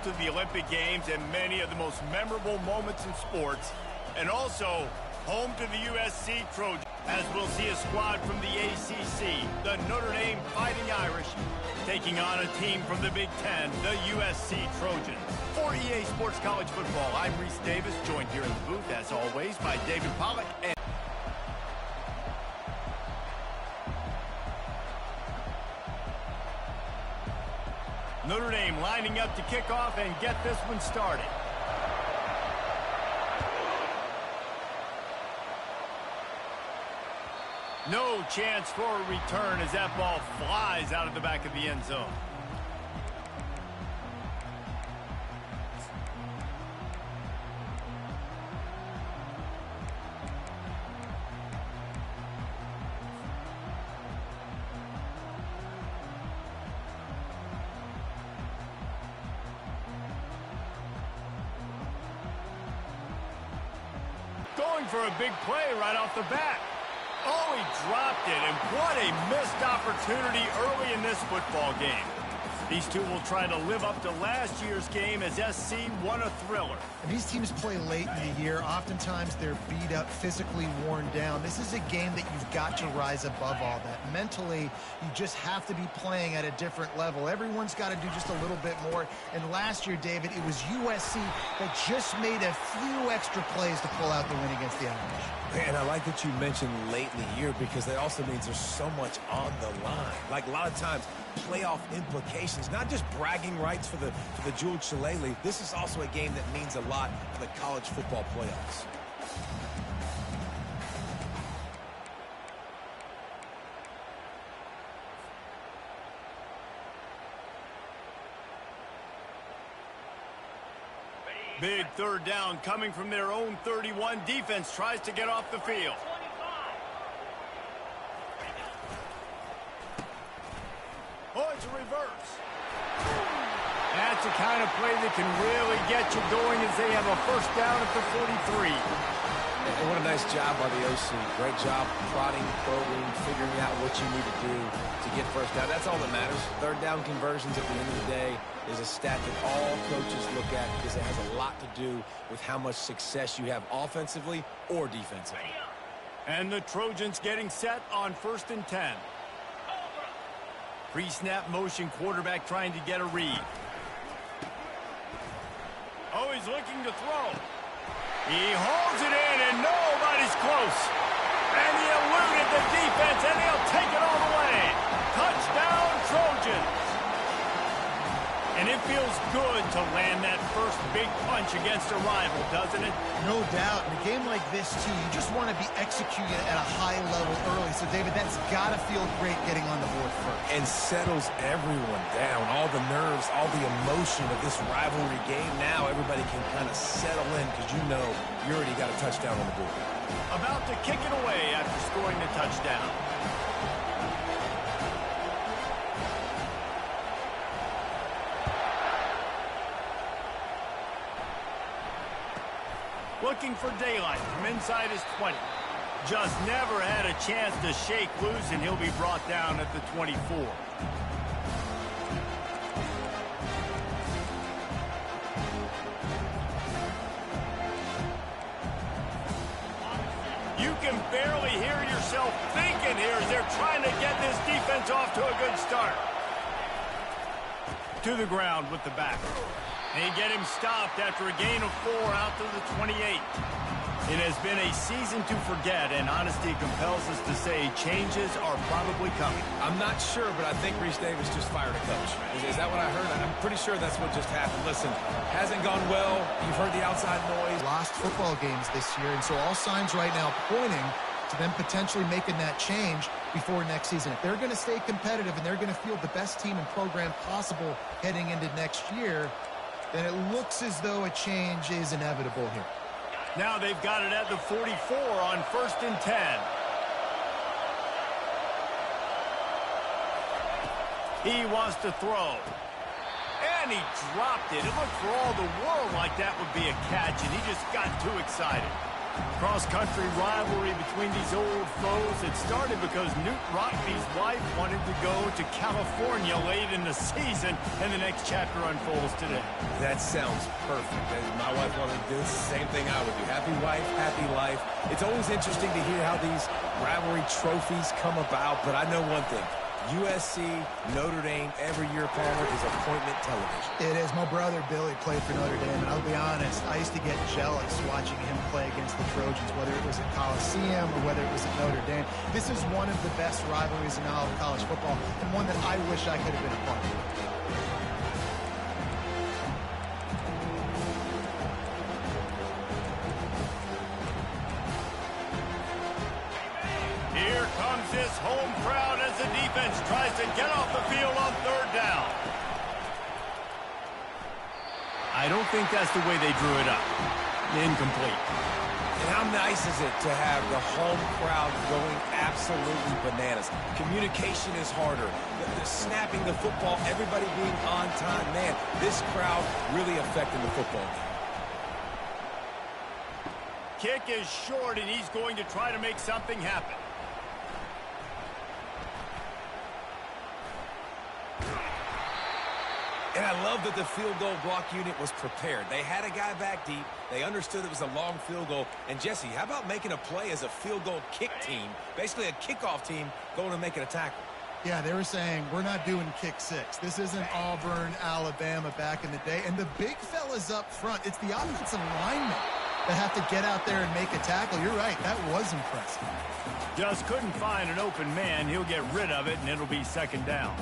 to the Olympic Games and many of the most memorable moments in sports, and also home to the USC Trojans, as we'll see a squad from the ACC, the Notre Dame Fighting Irish, taking on a team from the Big Ten, the USC Trojans. For EA Sports College Football, I'm Reese Davis, joined here in the booth, as always, by David Pollack and Notre Dame lining up to kick off and get this one started. No chance for a return as that ball flies out of the back of the end zone. Going for a big play right off the bat. Oh, he dropped it, and what a missed opportunity early in this football game. These two will try to live up to last year's game as SC won a thriller. And these teams play late in the year. Oftentimes they're beat up, physically worn down. This is a game that you've got to rise above all that. Mentally, you just have to be playing at a different level. Everyone's got to do just a little bit more. And last year, David, it was USC that just made a few extra plays to pull out the win against the Irish. Man, I like that you mentioned late in the year because that also means there's so much on the line. Like a lot of times, playoff implications, not just bragging rights for the Jeweled Shillelagh. This is also a game that means a lot for the college football playoffs. Big third down coming from their own 31. Defense tries to get off the field. Oh, it's a reverse. That's the kind of play that can really get you going as they have a first down at the 43. And what a nice job by the OC. Great job plotting, probing, figuring out what you need to do to get first down. That's all that matters. Third down conversions at the end of the day is a stat that all coaches look at because it has a lot to do with how much success you have offensively or defensively. And the Trojans getting set on 1st and 10. Pre-snap motion, quarterback trying to get a read. Oh, he's looking to throw. He holds it in, and nobody's close. And he eluded the defense, and he'll take it all the way. Touchdown, Trojans. And it feels good to land that first big punch against a rival, doesn't it? No doubt. In a game like this, too, you just want to be executing at a high level early. So, David, that's got to feel great getting on the board first. And settles everyone down. All the nerves, all the emotion of this rivalry game. Now everybody can kind of settle in because you know you already got a touchdown on the board. About to kick it away after scoring the touchdown. Looking for daylight from inside his 20. Just never had a chance to shake loose, and he'll be brought down at the 24. You can barely hear yourself thinking here as they're trying to get this defense off to a good start. To the ground with the back. They get him stopped after a gain of 4 out to the 28. It has been a season to forget, and honesty compels us to say changes are probably coming. I'm not sure, but I think Reese Davis just fired a coach. Is that what I heard? I'm pretty sure that's what just happened. Listen, hasn't gone well. You've heard the outside noise. Lost football games this year, and so all signs right now pointing to them potentially making that change before next season. If they're going to stay competitive and they're going to field the best team and program possible heading into next year, then it looks as though a change is inevitable here. Now they've got it at the 44 on 1st and 10. He wants to throw. And he dropped it. It looked for all the world like that would be a catch, and he just got too excited. Cross-country rivalry between these old foes. It started because Newt Rockney's wife wanted to go to California late in the season, and the next chapter unfolds today. That sounds perfect. My wife wanted to do the same thing I would do. Happy wife, happy life. It's always interesting to hear how these rivalry trophies come about, but I know one thing. USC, Notre Dame, every year, Palmer, is appointment television. It is. My brother Billy played for Notre Dame, and I'll be honest, I used to get jealous watching him play against the Trojans, whether it was at Coliseum or whether it was at Notre Dame. This is one of the best rivalries in all of college football, and one that I wish I could have been a part of. Here comes this home crowd as the defense tries to get off the field on third down. I don't think that's the way they drew it up. Incomplete. And how nice is it to have the home crowd going absolutely bananas? Communication is harder. The snapping the football, everybody being on time. Man, this crowd really affecting the football game. Kick is short, and he's going to try to make something happen. And I love that the field goal block unit was prepared. They had a guy back deep. They understood it was a long field goal. And, Jesse, how about making a play as a field goal kick team, basically a kickoff team, going and making a tackle? Yeah, they were saying, we're not doing kick six. This isn't Auburn, Alabama back in the day. And the big fellas up front, it's the offensive linemen that have to get out there and make a tackle. You're right, that was impressive. Just couldn't find an open man. He'll get rid of it, and it'll be second down.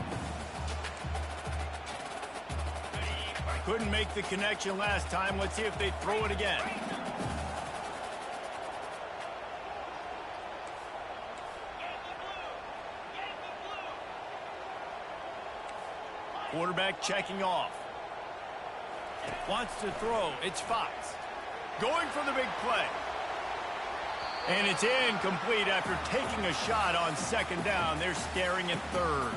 Couldn't make the connection last time. Let's see if they throw it again. Quarterback checking off. Wants to throw. It's Fox. Going for the big play. And it's incomplete after taking a shot on second down. They're staring at third.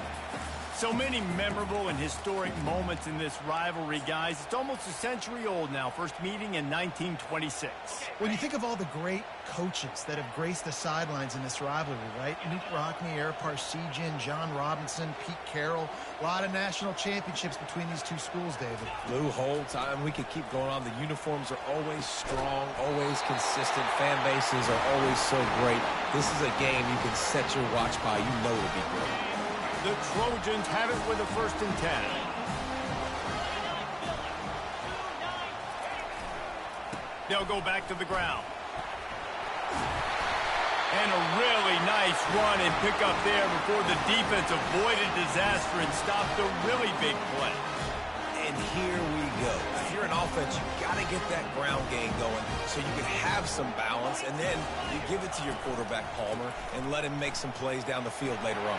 So many memorable and historic moments in this rivalry, guys. It's almost a century old now. First meeting in 1926. When you think of all the great coaches that have graced the sidelines in this rivalry, right? Newt Rockney, Eric Parsegian, John Robinson, Pete Carroll. A lot of national championships between these two schools, David. Lou Holtz, we could keep going on. The uniforms are always strong, always consistent. Fan bases are always so great. This is a game you can set your watch by. You know it'll be great. The Trojans have it with a 1st and 10. They'll go back to the ground. And a really nice run and pick up there before the defense avoided disaster and stopped a really big play. And here we go. If you're an offense, you got to get that ground game going so you can have some balance, and then you give it to your quarterback, Palmer, and let him make some plays down the field later on.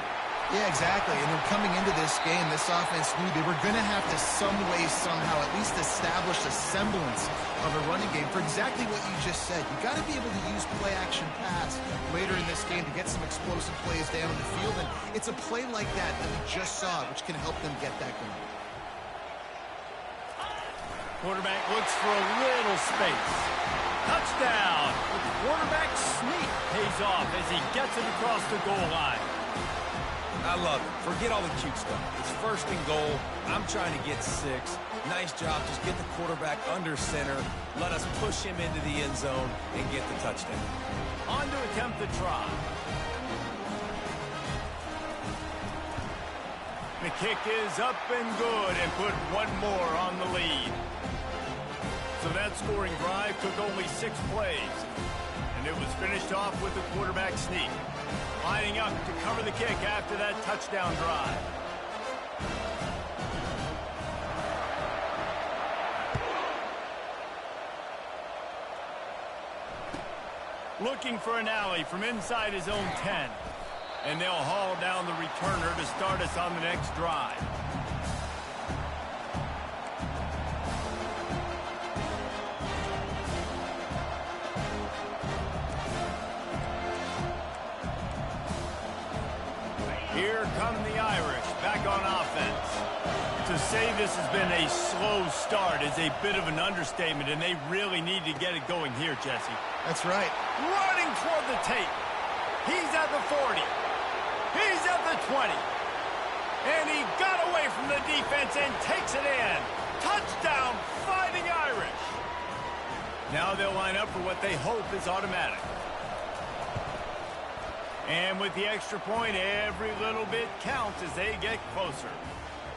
Yeah, exactly. And then coming into this game, this offense knew they were going to have to some way, somehow, at least establish a semblance of a running game for exactly what you just said. You got to be able to use play-action pass later in this game to get some explosive plays down the field. And it's a play like that that we just saw, which can help them get that going. Quarterback looks for a little space. Touchdown! The quarterback sneak pays off as he gets it across the goal line. I love it. Forget all the cute stuff. It's 1st and goal. I'm trying to get 6. Nice job. Just get the quarterback under center. Let us push him into the end zone and get the touchdown. On to attempt the try. The kick is up and good and put one more on the lead. So that scoring drive took only 6 plays. And it was finished off with the quarterback sneak. Lining up to cover the kick after that touchdown drive. Looking for an alley from inside his own 10. And they'll haul down the returner to start us on the next drive. Here come the Irish back on offense. It's To say this has been a slow start is a bit of an understatement, and they really need to get it going here, Jesse. That's right. Running toward the tape. He's at the 40. He's at the 20. And he got away from the defense and takes it in. Touchdown, Fighting Irish. Now they'll line up for what they hope is automatic. And with the extra point, every little bit counts as they get closer.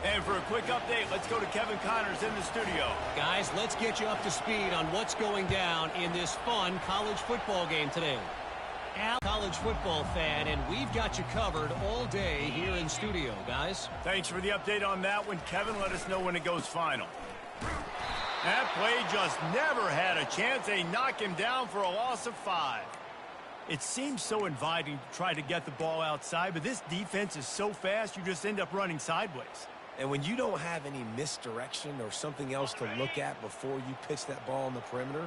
And for a quick update, let's go to Kevin Connors in the studio. Guys, let's get you up to speed on what's going down in this fun college football game today. Al, college football fan, and we've got you covered all day here in studio, guys. Thanks for the update on that one, Kevin. Let us know when it goes final. That play just never had a chance. They knock him down for a loss of 5. It seems so inviting to try to get the ball outside, but this defense is so fast, you just end up running sideways. And when you don't have any misdirection or something else to look at before you pitch that ball on the perimeter,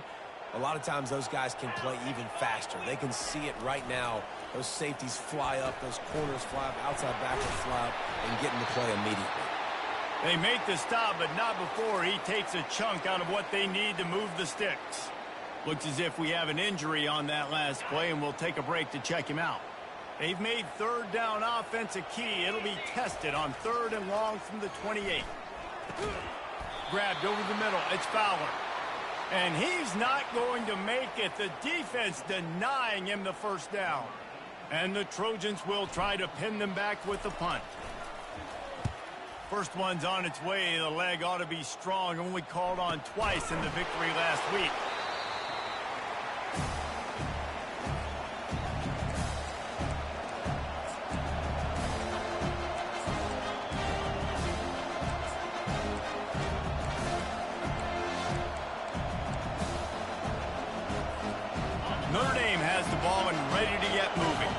a lot of times those guys can play even faster. They can see it right now. Those safeties fly up, those corners fly up, outside backers fly up, and get into play immediately. They make the stop, but not before he takes a chunk out of what they need to move the sticks. Looks as if we have an injury on that last play, and we'll take a break to check him out. They've made third down offense a key. It'll be tested on 3rd and long from the 28. Grabbed over the middle. It's Fowler. And he's not going to make it. The defense denying him the first down. And the Trojans will try to pin them back with the punt. First one's on its way. The leg ought to be strong. Only called on twice in the victory last week. Notre Dame has the ball and ready to get moving.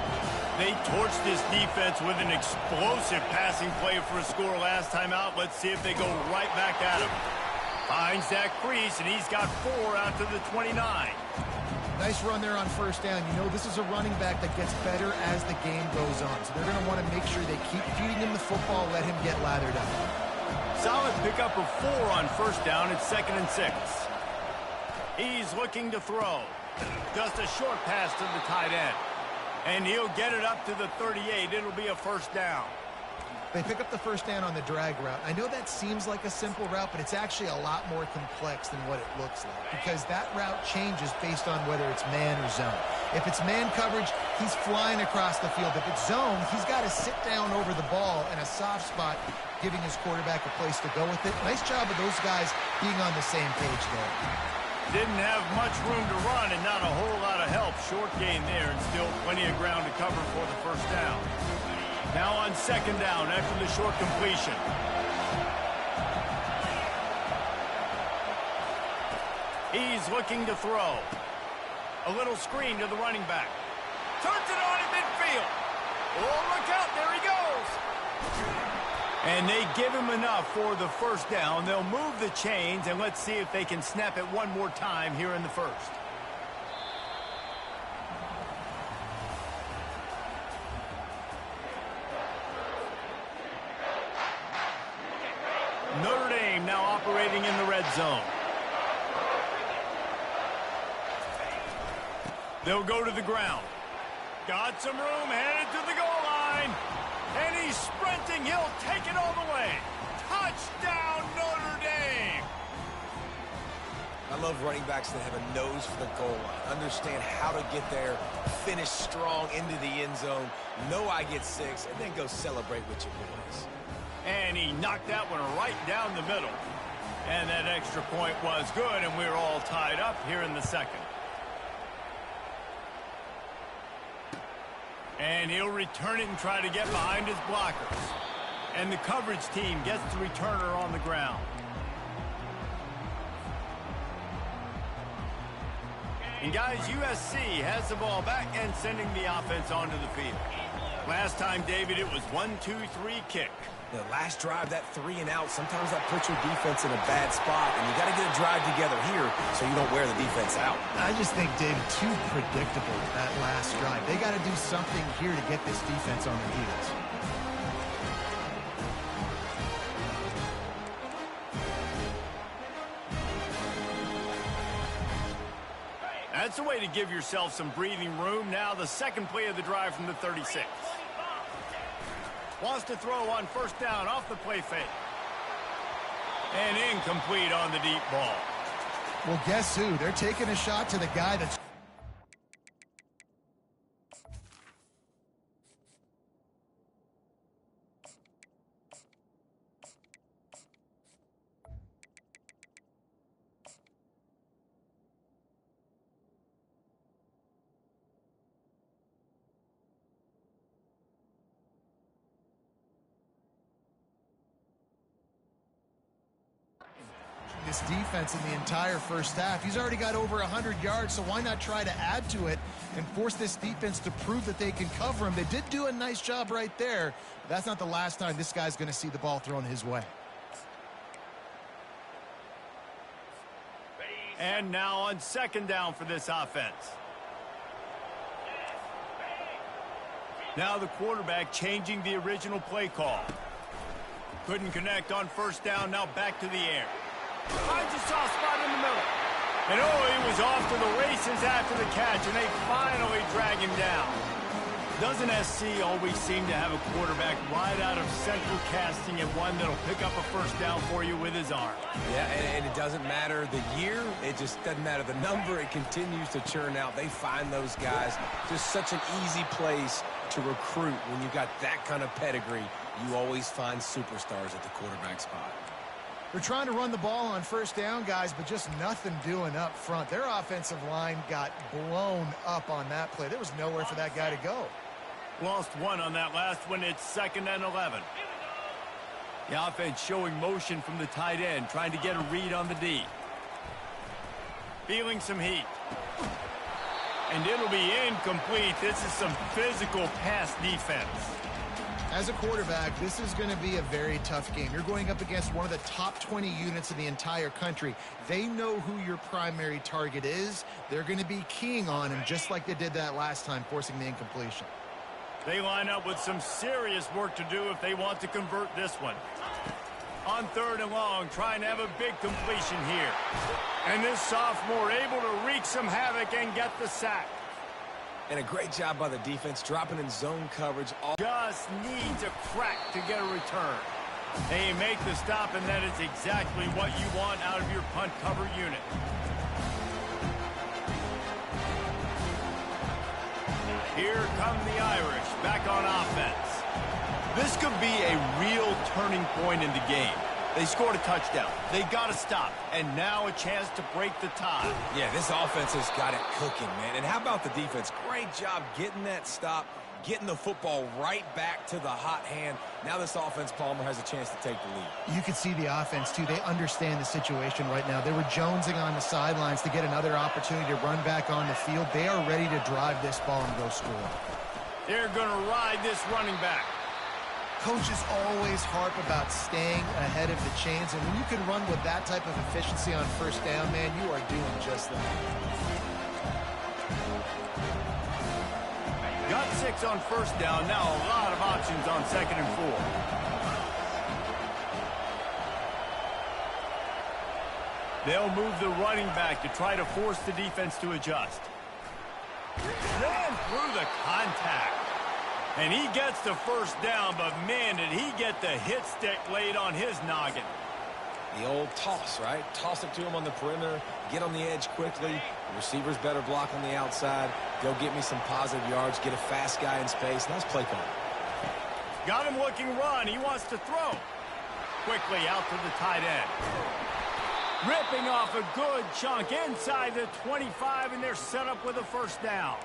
They torched this defense with an explosive passing play for a score last time out. Let's see if they go right back at him. Finds that crease, and he's got 4 out to the 29. Nice run there on first down. You know, this is a running back that gets better as the game goes on. So they're going to want to make sure they keep feeding him the football, let him get lathered up. Solid pickup of 4 on first down. It's 2nd and 6. He's looking to throw. Just a short pass to the tight end. And he'll get it up to the 38. It'll be a first down. They pick up the first down on the drag route. I know that seems like a simple route, but it's actually a lot more complex than what it looks like, because that route changes based on whether it's man or zone. If it's man coverage, he's flying across the field. If it's zone, he's got to sit down over the ball in a soft spot, giving his quarterback a place to go with it. Nice job of those guys being on the same page there. Didn't have much room to run and not a whole lot of help. Short gain there and still plenty of ground to cover for the first down. Now on 2nd down after the short completion. He's looking to throw. A little screen to the running back. Turns it on in midfield. Oh, look out. There he goes. And they give him enough for the first down. They'll move the chains, and let's see if they can snap it one more time here in the first. Notre Dame now operating in the red zone. They'll go to the ground. Got some room, headed to the goal line. And he's sprinting. He'll take it all the way. Touchdown, Notre Dame. I love running backs that have a nose for the goal line. Understand how to get there, finish strong into the end zone, know I get 6, and then go celebrate with your boys. And he knocked that one right down the middle. And that extra point was good, and we're all tied up here in the second. And he'll return it and try to get behind his blockers. And the coverage team gets the returner on the ground. And guys, USC has the ball back and sending the offense onto the field. Last time, David, it was 1-2-3 kick. The last drive, that 3 and out, sometimes that puts your defense in a bad spot, and you got to get a drive together here so you don't wear the defense out. I just think, David, too predictable that last drive. They got to do something here to get this defense on their heels. That's a way to give yourself some breathing room. Now the second play of the drive from the 36. Wants to throw on first down off the play fake. And incomplete on the deep ball. Well, guess who? They're taking a shot to the guy that's... this defense in the entire first half. He's already got over 100 yards, so why not try to add to it and force this defense to prove that they can cover him? They did do a nice job right there. But that's not the last time this guy's going to see the ball thrown his way. And now on second down for this offense. Now the quarterback changing the original play call. Couldn't connect on first down, now back to the air. Finds a soft spot in the middle. And oh, he was off to the races after the catch, and they finally drag him down. Doesn't SC always seem to have a quarterback right out of central casting and one that'll pick up a first down for you with his arm? Yeah, and it doesn't matter the year. It just doesn't matter the number. It continues to churn out. They find those guys. Just such an easy place to recruit. When you've got that kind of pedigree, you always find superstars at the quarterback spot. They're trying to run the ball on first down, guys, but just nothing doing up front. Their offensive line got blown up on that play. There was nowhere for that guy to go. Lost one on that last one. It's 2nd and 11. The offense showing motion from the tight end, trying to get a read on the D. Feeling some heat. And it'll be incomplete. This is some physical pass defense. As a quarterback, this is going to be a very tough game. You're going up against one of the top 20 units in the entire country. They know who your primary target is. They're going to be keying on him, just like they did that last time, forcing the incompletion. They line up with some serious work to do if they want to convert this one. On 3rd and long, trying to have a big completion here. And this sophomore able to wreak some havoc and get the sack. And a great job by the defense, dropping in zone coverage. Just needs a crack to get a return. They make the stop, and that is exactly what you want out of your punt cover unit. Here come the Irish back on offense. This could be a real turning point in the game. They scored a touchdown. They got to stop. And now a chance to break the tie. Yeah, this offense has got it cooking, man. And how about the defense? Great job getting that stop, getting the football right back to the hot hand. Now this offense, Palmer, has a chance to take the lead. You can see the offense, too. They understand the situation right now. They were jonesing on the sidelines to get another opportunity to run back on the field. They are ready to drive this ball and go score. They're going to ride this running back. Coaches always harp about staying ahead of the chains, and when you can run with that type of efficiency on first down, man, you are doing just that. Got 6 on first down. Now a lot of options on 2nd and 4. They'll move the running back to try to force the defense to adjust. Ran through the contact. And he gets the first down, but man, did he get the hit stick laid on his noggin. The old toss, right? Toss it to him on the perimeter, get on the edge quickly. The receivers better block on the outside. Go get me some positive yards, get a fast guy in space. Nice play call. Got him looking run. He wants to throw. Quickly out to the tight end. Ripping off a good chunk inside the 25, and they're set up with a first down.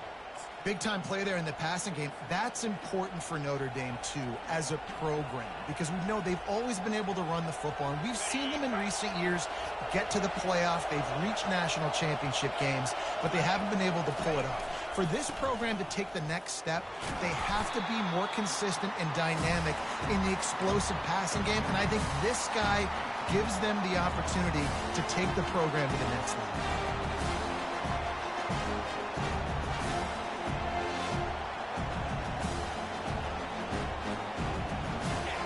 Big-time play there in the passing game. That's important for Notre Dame, too, as a program, because we know they've always been able to run the football, and we've seen them in recent years get to the playoff. They've reached national championship games, but they haven't been able to pull it off. For this program to take the next step, they have to be more consistent and dynamic in the explosive passing game, and I think this guy gives them the opportunity to take the program to the next level.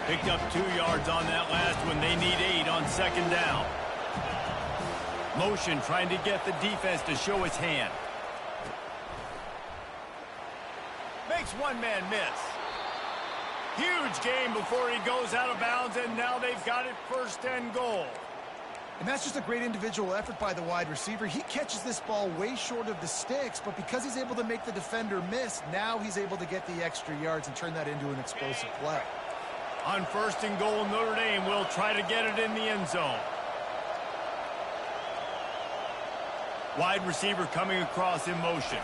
Picked up 2 yards on that last one. They need 8 on 2nd down. Motion trying to get the defense to show its hand. Gives one-man miss. Huge game before he goes out of bounds, and now they've got it 1st and goal. And that's just a great individual effort by the wide receiver. He catches this ball way short of the sticks, but because he's able to make the defender miss, now he's able to get the extra yards and turn that into an explosive play. On 1st and goal, Notre Dame will try to get it in the end zone. Wide receiver coming across in motion.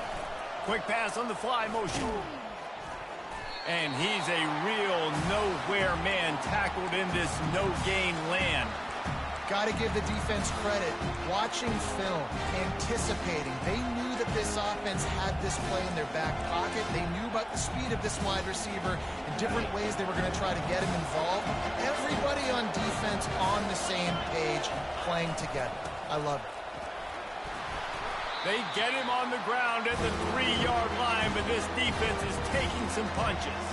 Quick pass on the fly motion. And he's a real nowhere man tackled in this no-gain land. Got to give the defense credit. Watching film, anticipating. They knew that this offense had this play in their back pocket. They knew about the speed of this wide receiver and different ways they were going to try to get him involved. Everybody on defense on the same page, playing together. I love it. They get him on the ground at the 3-yard line, but this defense is taking some punches.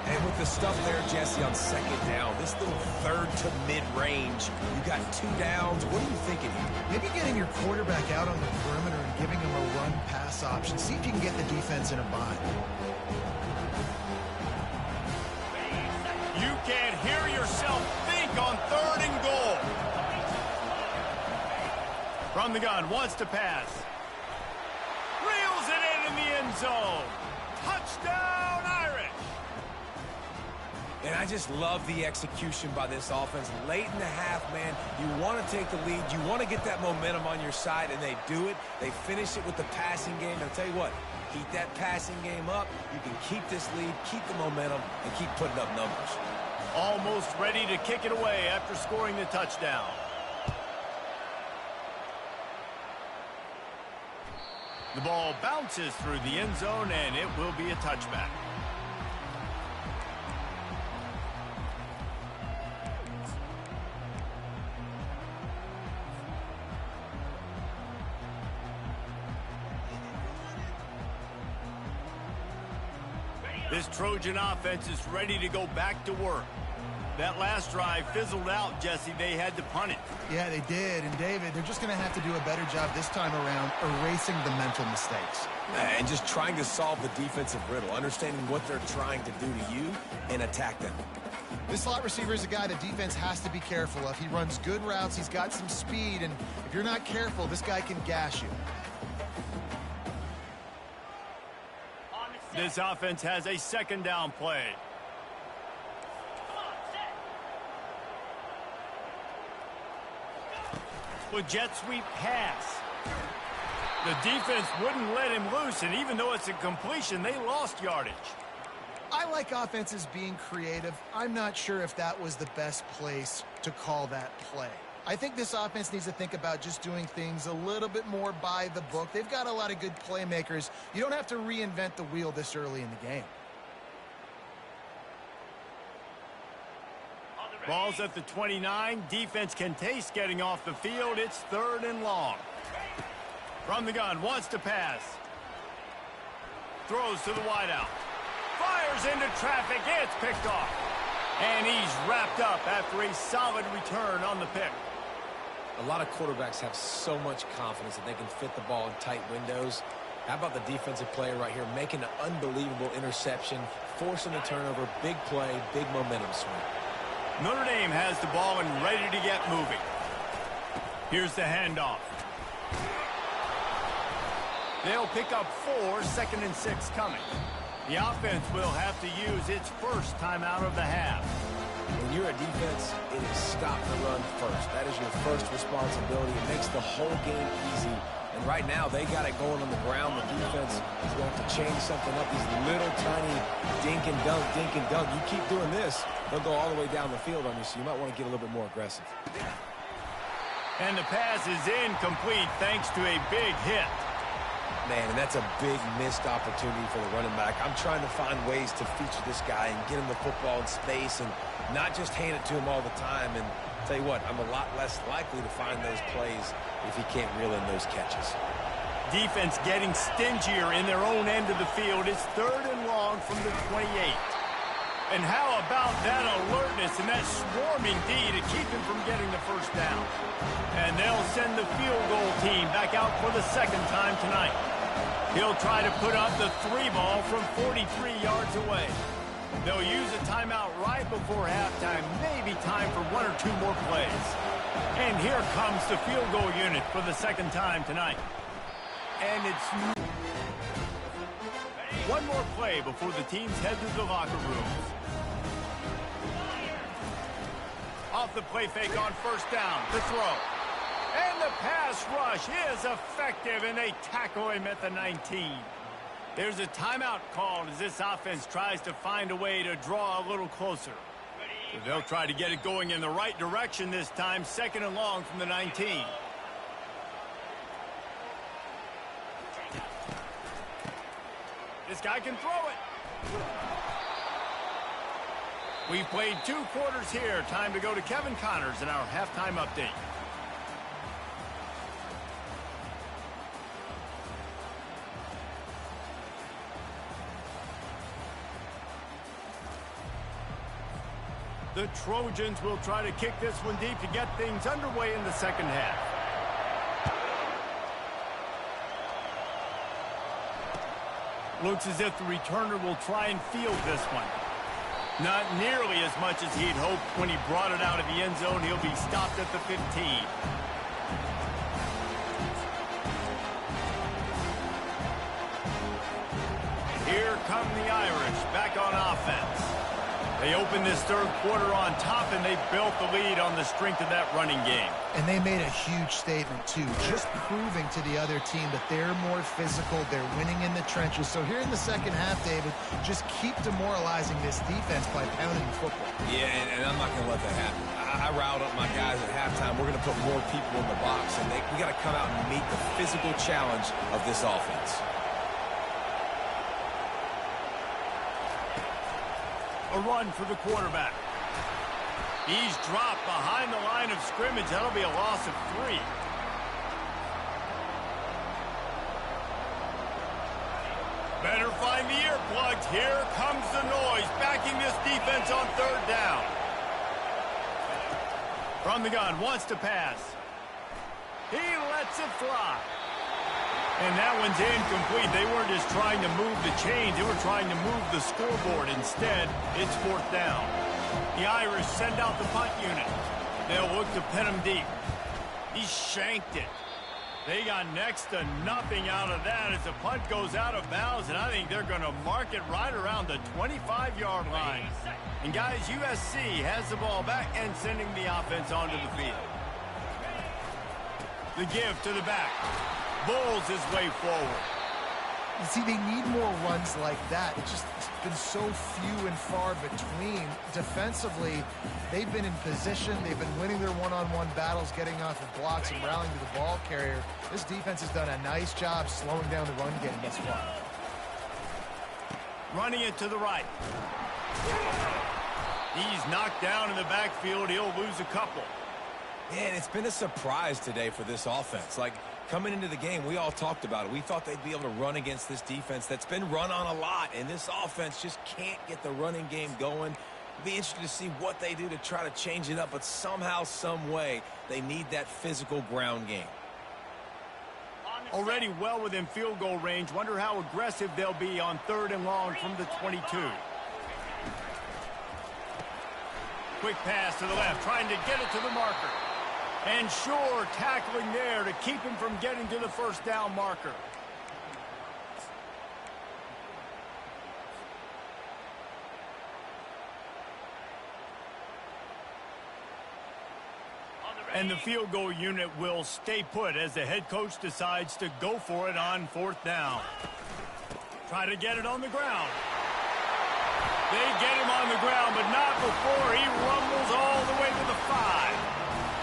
And with the stuff there, Jesse, on 2nd down, this little 3rd to mid-range, you got 2 downs. What are you thinking here? Maybe getting your quarterback out on the perimeter and giving him a run-pass option. See if you can get the defense in a bind. You can't hear yourself think on 3rd and goal. From the gun, wants to pass. Reels it in the end zone. Touchdown, Irish. And I just love the execution by this offense. Late in the half, man, you want to take the lead. You want to get that momentum on your side, and they do it. They finish it with the passing game. And I'll tell you what, keep that passing game up. You can keep this lead, keep the momentum, and keep putting up numbers. Almost ready to kick it away after scoring the touchdown. The ball bounces through the end zone, and it will be a touchback. This Trojan offense is ready to go back to work. That last drive fizzled out, Jesse. They had to punt it. Yeah, they did. And, David, they're just going to have to do a better job this time around erasing the mental mistakes. And just trying to solve the defensive riddle, understanding what they're trying to do to you and attack them. This slot receiver is a guy the defense has to be careful of. He runs good routes. He's got some speed. And if you're not careful, this guy can gash you. This offense has a 2nd down play. With jet sweep pass. The defense wouldn't let him loose, and even though it's a completion, they lost yardage. I like offenses being creative. I'm not sure if that was the best place to call that play. I think this offense needs to think about just doing things a little bit more by the book. They've got a lot of good playmakers. You don't have to reinvent the wheel this early in the game. Ball's at the 29. Defense can taste getting off the field. It's 3rd and long. From the gun, wants to pass. Throws to the wideout. Fires into traffic. It's picked off. And he's wrapped up after a solid return on the pick. A lot of quarterbacks have so much confidence that they can fit the ball in tight windows. How about the defensive player right here making an unbelievable interception, forcing a turnover, big play, big momentum swing. Notre Dame has the ball and ready to get moving. Here's the handoff. They'll pick up 4, 2nd and 6 coming. The offense will have to use its first timeout of the half. When you're a defense, it is stop the run first. That is your first responsibility. It makes the whole game easy. And right now, they got it going on the ground. The defense is going to have to change something up. These little tiny dink and dunk, dink and dunk. You keep doing this, they'll go all the way down the field on you, so you might want to get a little bit more aggressive. And the pass is incomplete thanks to a big hit. Man, and that's a big missed opportunity for the running back. I'm trying to find ways to feature this guy and get him the football in space and not just hand it to him all the time. And tell you what, I'm a lot less likely to find those plays if he can't reel in those catches. Defense getting stingier in their own end of the field. It's 3rd and long from the 28. And how about that alertness and that swarming D to keep him from getting the first down? And they'll send the field goal team back out for the 2nd time tonight. He'll try to put up the 3 ball from 43 yards away. They'll use a timeout right before halftime. Maybe time for 1 or 2 more plays. And here comes the field goal unit for the second time tonight. And it's 1 more play before the teams head to the locker rooms. Off the play fake on first down. The throw. And the pass rush is effective, and they tackle him at the 19. There's a timeout called as this offense tries to find a way to draw a little closer. So they'll try to get it going in the right direction this time, 2nd and long from the 19. This guy can throw it. We've played 2 quarters here. Time to go to Kevin Connors in our halftime update. The Trojans will try to kick this one deep to get things underway in the second half. Looks as if the returner will try and field this one. Not nearly as much as he'd hoped when he brought it out of the end zone. He'll be stopped at the 15. Here come the Irish back on offense. They opened this 3rd quarter on top, and they built the lead on the strength of that running game. And they made a huge statement, too, just proving to the other team that they're more physical, they're winning in the trenches. So here in the second half, David, just keep demoralizing this defense by pounding the football. Yeah, and I'm not going to let that happen. I riled up my guys at halftime. We're going to put more people in the box, and we got to come out and meet the physical challenge of this offense. A run for the quarterback. He's dropped behind the line of scrimmage. That'll be a loss of 3. Better find the earplugs. Here comes the noise, backing this defense on 3rd down. From the gun, wants to pass. He lets it fly. And that one's incomplete. They weren't just trying to move the chains. They were trying to move the scoreboard. Instead, it's 4th down. The Irish send out the punt unit. They'll look to pin him deep. He shanked it. They got next to nothing out of that as the punt goes out of bounds, and I think they're going to mark it right around the 25-yard line. And, guys, USC has the ball back and sending the offense onto the field. The give to the back. Bulls his way forward. You see, they need more runs like that. It's just been so few and far between. Defensively, they've been in position. They've been winning their one-on-one battles, getting off of blocks and rallying to the ball carrier. This defense has done a nice job slowing down the run game thus far. Running it to the right. He's knocked down in the backfield. He'll lose a couple. Man, it's been a surprise today for this offense. Like, coming into the game, we all talked about it. We thought they'd be able to run against this defense that's been run on a lot, and this offense just can't get the running game going. It'll be interesting to see what they do to try to change it up, but somehow, some way, they need that physical ground game. Already well within field goal range. Wonder how aggressive they'll be on 3rd and long from the 22. Quick pass to the left, trying to get it to the marker. And sure, tackling there to keep him from getting to the 1st down marker. And the field goal unit will stay put as the head coach decides to go for it on 4th down. Try to get it on the ground. They get him on the ground, but not before he rumbles all the way to the 5.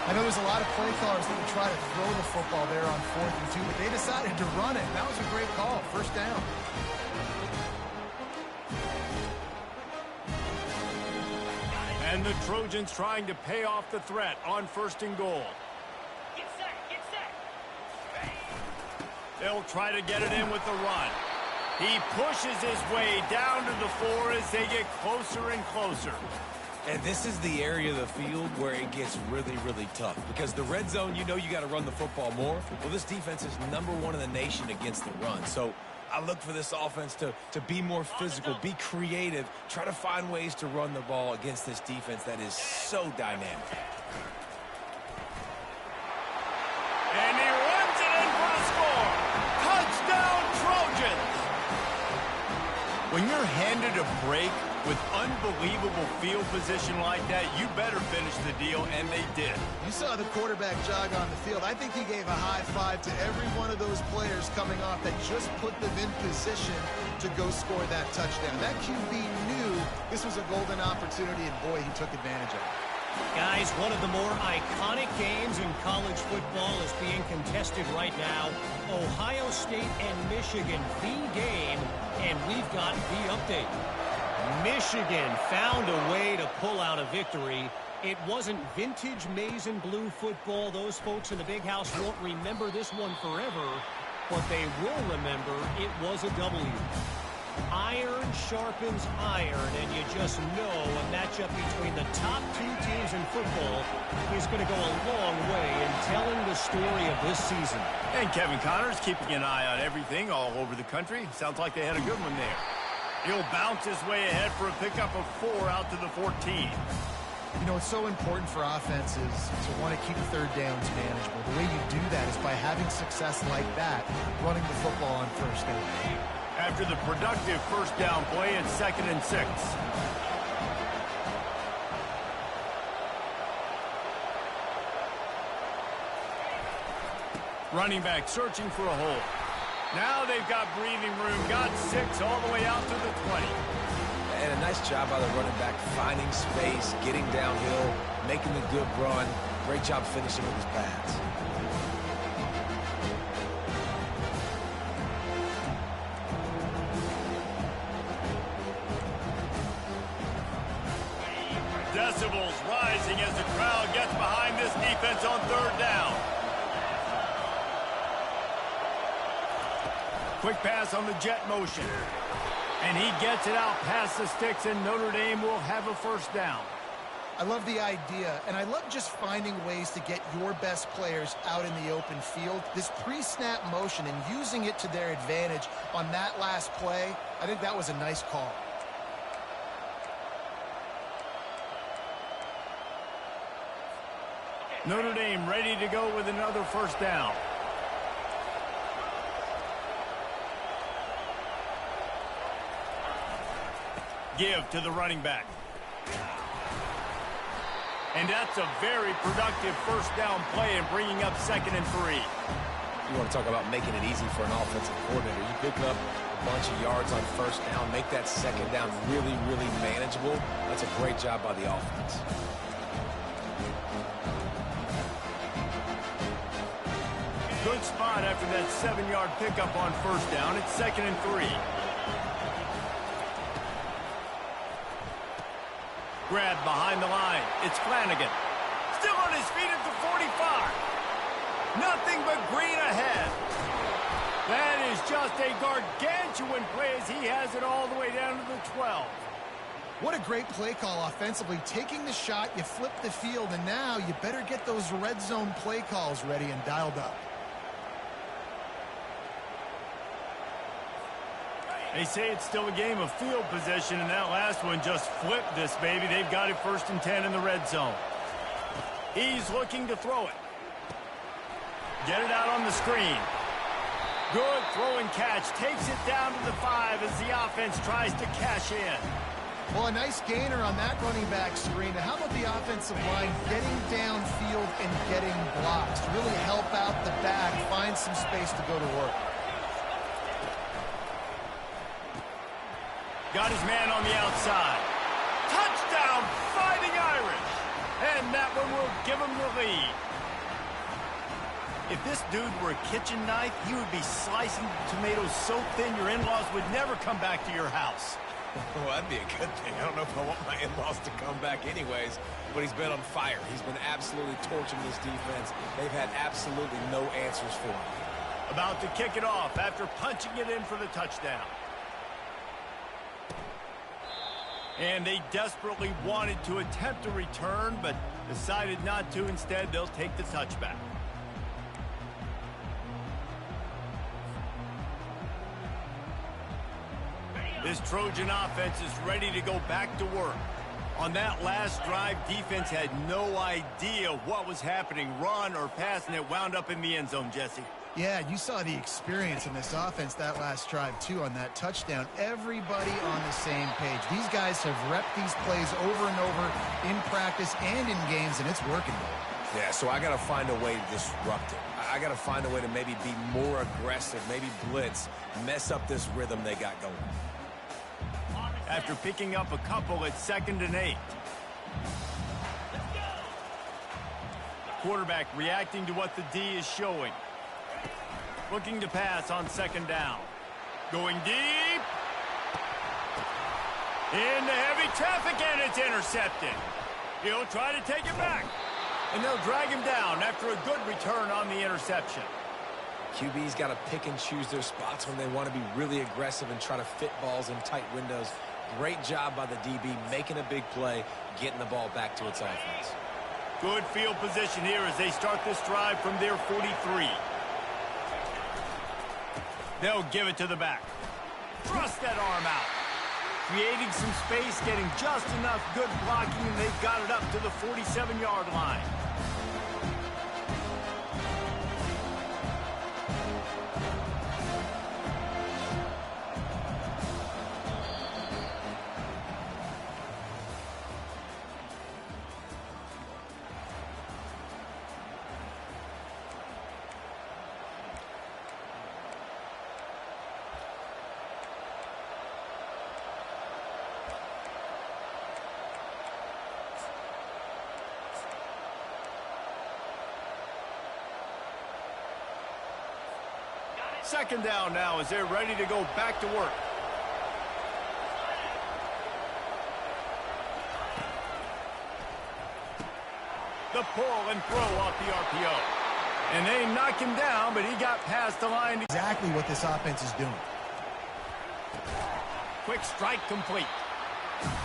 I know there's a lot of play callers that would try to throw the football there on 4th and 2, but they decided to run it. That was a great call. 1st down. And the Trojans trying to pay off the threat on 1st and goal. Get set, get set. They'll try to get it in with the run. He pushes his way down to the 4 as they get closer and closer. And this is the area of the field where it gets really, really tough. Because the red zone, you know you got to run the football more. Well, this defense is #1 in the nation against the run. So I look for this offense to be more physical, be creative, try to find ways to run the ball against this defense that is so dynamic. And he runs it in for the score. Touchdown, Trojans! When you're handed a break with unbelievable field position like that, you better finish the deal, and they did. You saw the quarterback jog on the field. I think he gave a high five to every one of those players coming off that just put them in position to go score that touchdown. That QB knew this was a golden opportunity, and boy, he took advantage of it. Guys, one of the more iconic games in college football is being contested right now. Ohio State and Michigan, the game, and we've got the update. Michigan found a way to pull out a victory. It wasn't vintage maize and blue football. Those folks in the big house won't remember this one forever, but they will remember it was a W. Iron sharpens iron, and you just know a matchup between the top two teams in football is going to go a long way in telling the story of this season. And Kevin Connor's keeping an eye on everything all over the country. Sounds like they had a good one there. He'll bounce his way ahead for a pickup of 4 out to the 14. You know, it's so important for offenses to want to keep third downs manageable. The way you do that is by having success like that, running the football on first down. After the productive first down play, it's 2nd and 6. Running back searching for a hole. Now they've got breathing room. Got 6 all the way out to the 20. And a nice job by the running back finding space, getting downhill, making the good run. Great job finishing with his pads. Decibels rising as the crowd gets behind this defense on 3rd down. Quick pass on the jet motion. And he gets it out past the sticks, and Notre Dame will have a first down. I love the idea, and I love just finding ways to get your best players out in the open field. This pre-snap motion and using it to their advantage on that last play, I think that was a nice call. Notre Dame ready to go with another first down. Give to the running back. And that's a very productive first down play and bringing up 2nd and 3. You want to talk about making it easy for an offensive coordinator. You pick up a bunch of yards on first down, make that 2nd down really, really manageable. That's a great job by the offense. Good spot after that 7-yard pickup on first down. It's 2nd and 3. Grab behind the line. It's Flanagan. Still on his feet at the 45. Nothing but green ahead. That is just a gargantuan play as he has it all the way down to the 12. What a great play call offensively. Taking the shot, you flip the field, and now you better get those red zone play calls ready and dialed up. They say it's still a game of field possession, and that last one just flipped this baby. They've got it 1st and 10 in the red zone. He's looking to throw it. Get it out on the screen. Good throw and catch. Takes it down to the 5 as the offense tries to cash in. Well, a nice gainer on that running back screen. Now, how about the offensive line getting downfield and getting blocks to really help out the back, find some space to go to work? Got his man on the outside. Touchdown, Fighting Irish. And that one will give him the lead. If this dude were a kitchen knife, he would be slicing tomatoes so thin your in-laws would never come back to your house. Well, that'd be a good thing. I don't know if I want my in-laws to come back anyways, but he's been on fire. He's been absolutely torching this defense. They've had absolutely no answers for him. About to kick it off after punching it in for the touchdown. And they desperately wanted to attempt a return, but decided not to. Instead, they'll take the touchback. This Trojan offense is ready to go back to work. On that last drive, defense had no idea what was happening, run or pass, and it wound up in the end zone, Jesse. Yeah, you saw the experience in this offense that last drive, too, on that touchdown. Everybody on the same page. These guys have repped these plays over and over in practice and in games, and it's working. Yeah, so I got to find a way to disrupt it. I got to find a way to maybe be more aggressive, maybe blitz, mess up this rhythm they got going. After picking up a couple, it's 2nd and 8. Quarterback reacting to what the D is showing. Looking to pass on 2nd down. Going deep. Into heavy traffic, and it's intercepted. He'll try to take it back. And they'll drag him down after a good return on the interception. QB's got to pick and choose their spots when they want to be really aggressive and try to fit balls in tight windows. Great job by the DB making a big play, getting the ball back to its offense. Good field position here as they start this drive from their 43. They'll give it to the back. Thrust that arm out. Creating some space, getting just enough good blocking, and they've got it up to the 47-yard line. Second down now as they're ready to go back to work. The pull and throw off the RPO. And they knock him down, but he got past the line. Exactly what this offense is doing. Quick strike complete.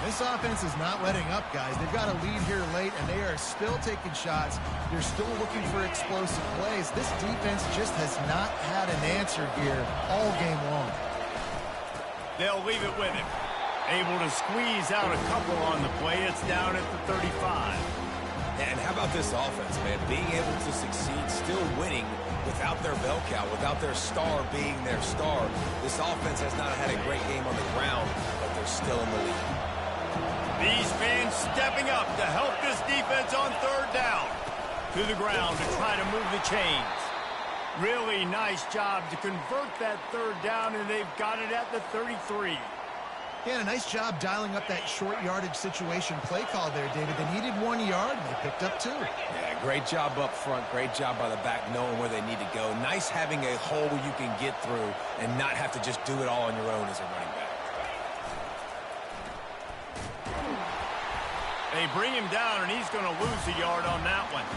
This offense is not letting up, guys. They've got a lead here late, and they are still taking shots. They're still looking for explosive plays. This defense just has not had an answer here all game long. They'll leave it with him. Able to squeeze out a couple on the play. It's down at the 35. And how about this offense, man? Being able to succeed, still winning without their bell cow, without their star being their star. This offense has not had a great game on the ground, but they're still in the lead. These fans stepping up to help this defense on 3rd down. To the ground to try to move the chains. Really nice job to convert that 3rd down, and they've got it at the 33. Yeah, and a nice job dialing up that short yardage situation play call there, David. They needed 1 yard, and they picked up 2. Yeah, great job up front. Great job by the back knowing where they need to go. Nice having a hole you can get through and not have to just do it all on your own as a running back. They bring him down, and he's going to lose a yard on that one.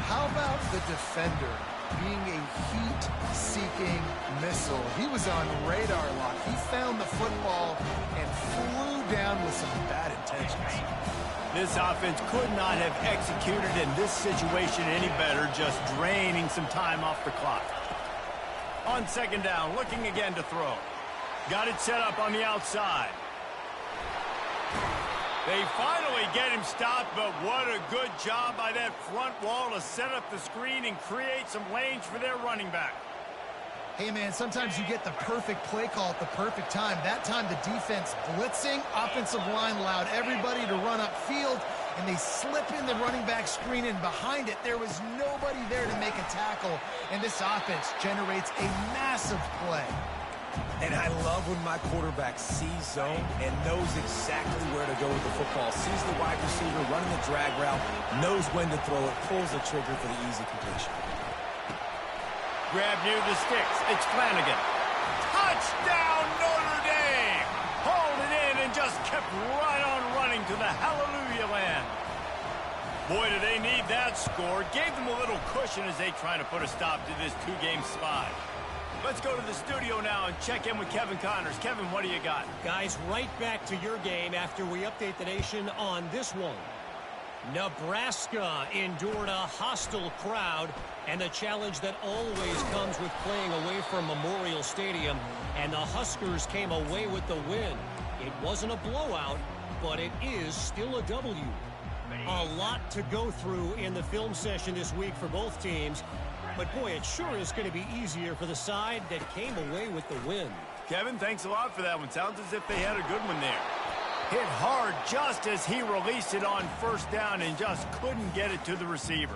How about the defender being a heat-seeking missile? He was on radar lock. He found the football and flew down with some bad intentions. This offense could not have executed in this situation any better, just draining some time off the clock. On 2nd down, looking again to throw. Got it set up on the outside. They finally get him stopped, but what a good job by that front wall to set up the screen and create some lanes for their running back. Hey, man, sometimes you get the perfect play call at the perfect time. That time the defense blitzing, offensive line allowed everybody to run upfield, and they slip in the running back screen, and behind it there was nobody there to make a tackle, and this offense generates a massive play. And I love when my quarterback sees zone and knows exactly where to go with the football. Sees the wide receiver running the drag route, knows when to throw it, pulls the trigger for the easy completion. Grab near the sticks. It's Flanagan. Touchdown, Notre Dame! Hauled it in and just kept right on running to the hallelujah land. Boy, do they need that score. Gave them a little cushion as they try to put a stop to this 2-game slide. Let's go to the studio now and check in with Kevin Connors. Kevin, what do you got? Guys, right back to your game after we update the nation on this one. Nebraska endured a hostile crowd and the challenge that always comes with playing away from Memorial Stadium, and the Huskers came away with the win. It wasn't a blowout, but it is still a W. A lot to go through in the film session this week for both teams, but boy, it sure is going to be easier for the side that came away with the win. Kevin, thanks a lot for that one. Sounds as if they had a good one there. Hit hard just as he released it on first down and just couldn't get it to the receiver.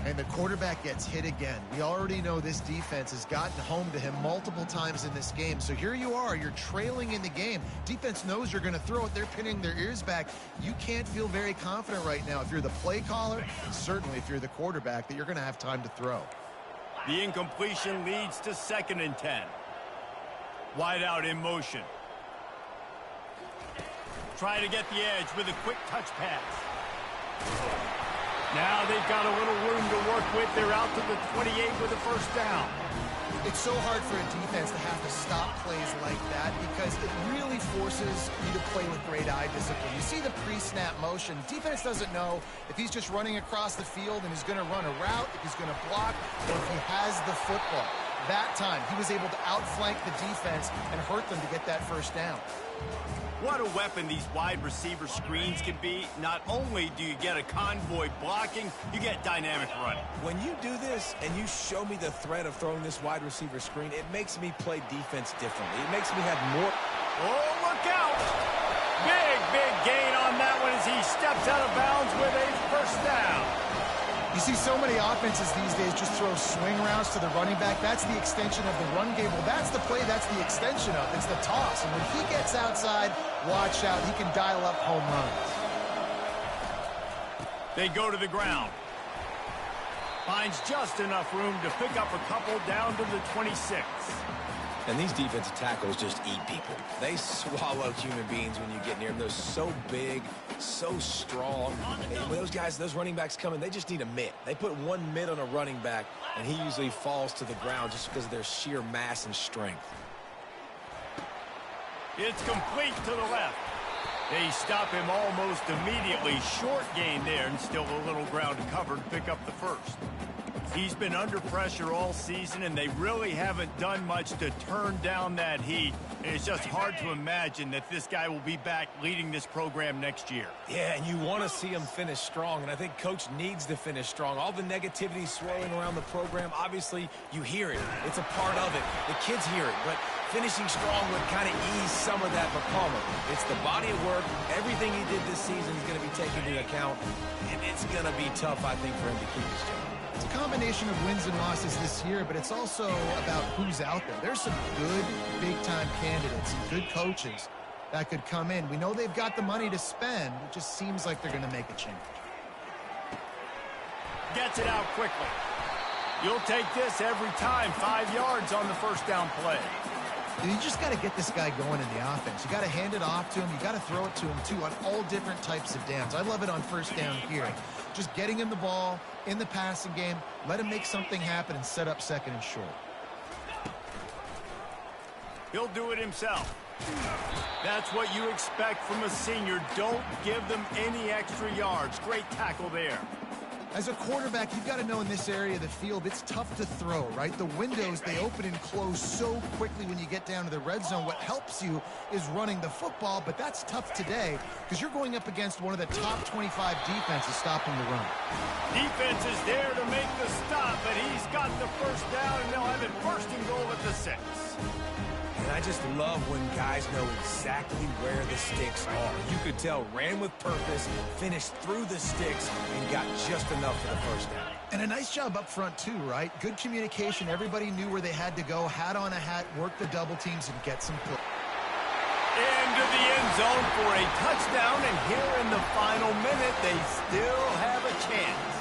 And the quarterback gets hit again. We already know this defense has gotten home to him multiple times in this game. So here you are, you're trailing in the game. Defense knows you're going to throw it. They're pinning their ears back. You can't feel very confident right now if you're the play caller, and certainly if you're the quarterback, that you're going to have time to throw. The incompletion leads to 2nd and 10. Wide out in motion. Try to get the edge with a quick touch pass. Now they've got a little room to work with. They're out to the 28 with a first down. It's so hard for a defense to have to stop plays like that because it really forces you to play with great eye discipline. You see the pre-snap motion. Defense doesn't know if he's just running across the field and he's going to run a route, if he's going to block, or if he has the football. That time, he was able to outflank the defense and hurt them to get that first down. What a weapon these wide receiver screens can be. Not only do you get a convoy blocking, you get dynamic running. When you do this and you show me the threat of throwing this wide receiver screen, it makes me play defense differently. It makes me have more... Oh, look out! Big gain on that one as he steps out of bounds with a first down. You see so many offenses these days just throw swing routes to the running back. That's the extension of the run game. Well, that's the play that's the extension of. It's the toss. And when he gets outside, watch out. He can dial up home runs. They go to the ground. Finds just enough room to pick up a couple down to the 26. And these defensive tackles just eat people. They swallow human beings when you get near them. They're so big, so strong. And when those guys, those running backs come in, they just need a mitt. They put one mitt on a running back, and he usually falls to the ground just because of their sheer mass and strength. It's complete to the left. They stop him almost immediately. Short gain there, and still a little ground to cover to pick up the first. He's been under pressure all season, and they really haven't done much to turn down that heat. And it's just hard to imagine that this guy will be back leading this program next year. Yeah, and you want to see him finish strong, and I think Coach needs to finish strong. All the negativity swirling around the program, obviously, you hear it. It's a part of it. The kids hear it, but finishing strong would kind of ease some of that for Palmer. It's the body of work. Everything he did this season is going to be taken into account, and it's going to be tough, I think, for him to keep his job. It's a combination of wins and losses this year, but it's also about who's out there. There's some good big-time candidates, some good coaches that could come in. We know they've got the money to spend. It just seems like they're going to make a change. Gets it out quickly. You'll take this every time. 5 yards on the first down play. You just got to get this guy going in the offense. You got to hand it off to him. You got to throw it to him, too, on all different types of downs. I love it on first down here. Just getting him the ball in the passing game, let him make something happen and set up second and short. He'll do it himself. That's what you expect from a senior. Don't give them any extra yards. Great tackle there. As a quarterback, you've got to know in this area of the field, it's tough to throw, right? The windows, they open and close so quickly when you get down to the red zone. What helps you is running the football, but that's tough today because you're going up against one of the top 25 defenses stopping the run. Defense is there to make the stop, but he's got the first down, and they'll have it first and goal at the 6. And I just love when guys know exactly where the sticks are. You could tell ran with purpose, finished through the sticks, and got just enough for the first down. And a nice job up front, too, right? Good communication. Everybody knew where they had to go. Hat on a hat, work the double teams, and get some play. Into the end zone for a touchdown, and here in the final minute, they still have a chance.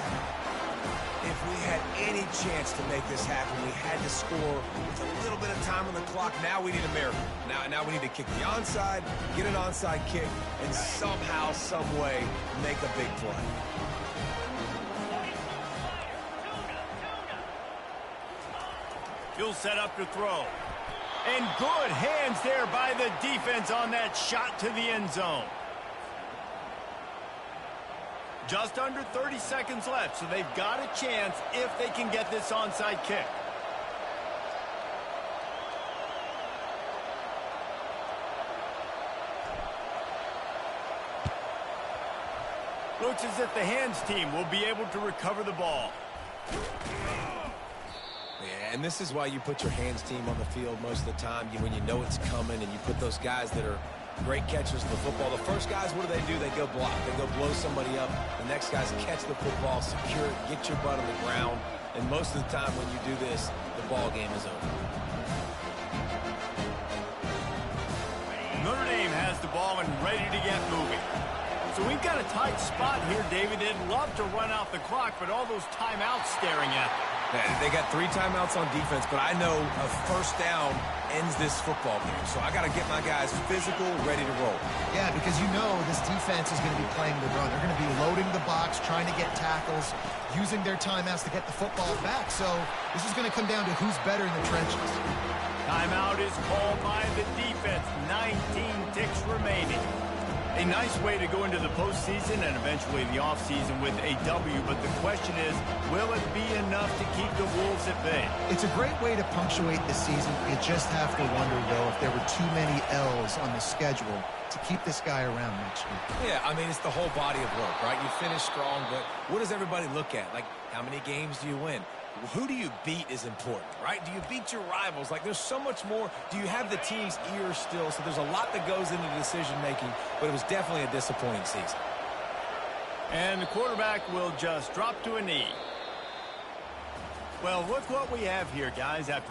If we had any chance to make this happen, we had to score with a little bit of time on the clock. Now we need a miracle. Now we need to kick the onside, get an onside kick, and somehow, some way, make a big play. He'll set up to throw. And good hands there by the defense on that shot to the end zone. Just under 30 seconds left, so they've got a chance if they can get this onside kick. Looks as if the hands team will be able to recover the ball. Yeah, and this is why you put your hands team on the field most of the time, when you know it's coming, and you put those guys that are great catchers of the football. The first guys, what do? They go block. They go blow somebody up. The next guys catch the football, secure it, get your butt on the ground. And most of the time when you do this, the ball game is over. Notre Dame has the ball and ready to get moving. So we've got a tight spot here, David. They'd love to run out the clock, but all those timeouts staring at them. They got 3 timeouts on defense, but I know a first down ends this football game. So I got to get my guys physical, ready to roll. Yeah, because you know this defense is going to be playing the run. They're going to be loading the box, trying to get tackles, using their timeouts to get the football back. So this is going to come down to who's better in the trenches. Timeout is called by the defense. 19 ticks remaining. A nice way to go into the postseason and eventually the offseason with a W, but the question is, will it be enough to keep the Wolves at bay? It's a great way to punctuate the season. You just have to wonder, though, if there were too many L's on the schedule to keep this guy around next week. Yeah, I mean, it's the whole body of work, right? You finish strong, but what does everybody look at? Like, how many games do you win? Who do you beat is important, right? Do you beat your rivals? Like, there's so much more. Do you have the team's ear still? So there's a lot that goes into decision-making, but it was definitely a disappointing season. And the quarterback will just drop to a knee. Well, look what we have here, guys. After